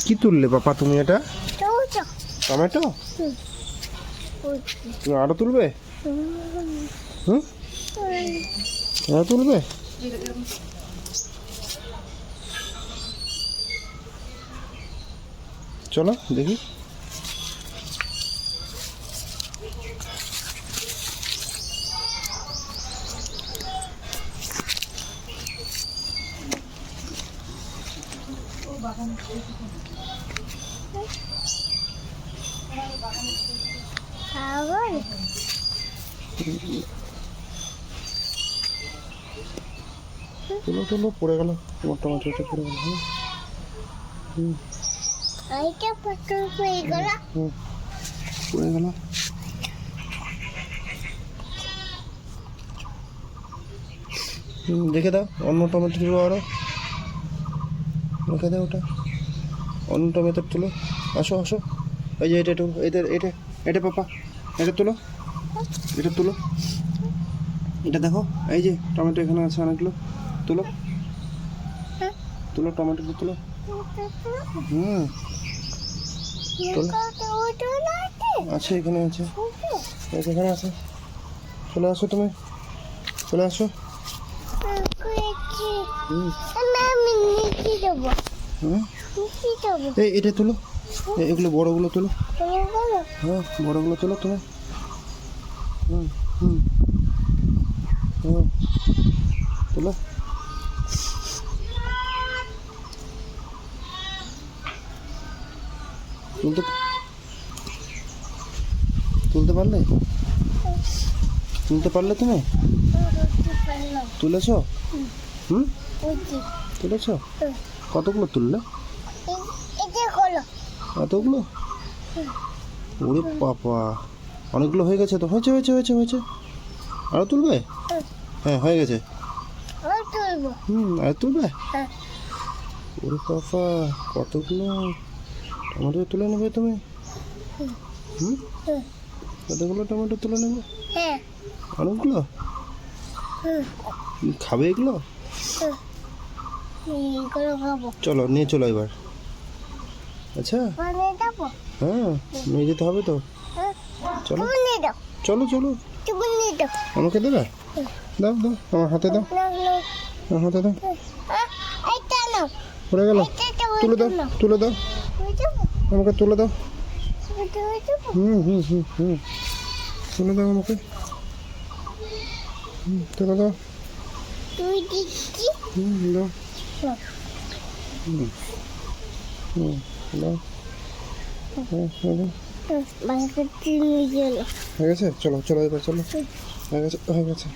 কি তুললে পাপা তুমি এটা? টমেটো? তুমি আরো তুলবে? হুম, আরো তুলবে? চলো দেখি। তুলো তুলো, পড়ে গেল তোমার টমেটোটা, পড়ে গেল। পড়ে গেল। দেখে দাও অন্য টমেটো তুলো, আরো রেখে দাও ওটা, অন্য টমেটো তুলো। আসো আসো, এই যে এটা একটু, এটা এটা এটা পাপা, এটা তুলো, এটা তুলো, এটা দেখো, এই যে টমেটো এখানে আছে অনেকগুলো, তুলো তুলো, টমেটো তুলো। হুম, তুলো, আছে এখানে, আছে এখানে আছে। চলে আসো তুমি, চলে আসো। এই এটা তুলো, এগুলো বড়গুলো তুলো। হ্যাঁ, বড়গুলো তুলো তুমি। হুম হুম হুম, তুলো। তুলতে তুলতে পারলে? তুলতে পারলে তুমি? তুলেছো? হুম, তুলেছো? কতগুলো তুললে? এতগুলো? ওরে বাবা, অনেকগুলো হয়ে গেছে তো। হয়েছে হয়েছে হয়েছে হয়েছে, আরো তুলবে? হ্যাঁ, হয়ে গেছে। হুম, আর তুলবে? ওরে বাবা, কতগুলো টমেটো তুলে নেবে তুমি? হুম, কতগুলো টমেটো তুলে নেবে? অনেকগুলো? খাবে এগুলো? চলো নিয়ে চলো এবার। আচ্ছা, হ্যাঁ, নিয়ে যেতে হবে তো। চলো চলো চলো, আমাকে দেবে? দাও দাও, আমার হাতে দাও, আমার হাতে দাও। পড়ে গেল, তুলে দাও, তুলে দাও, আমাকে তুলে দাও। হুম হুম হুম হুম, তুলে দাও আমাকে, তুলে দাও। দাও, দাও। হয়ে গেছে, চলো চলো এবার চলো। হয়ে গেছে, হয়ে গেছে।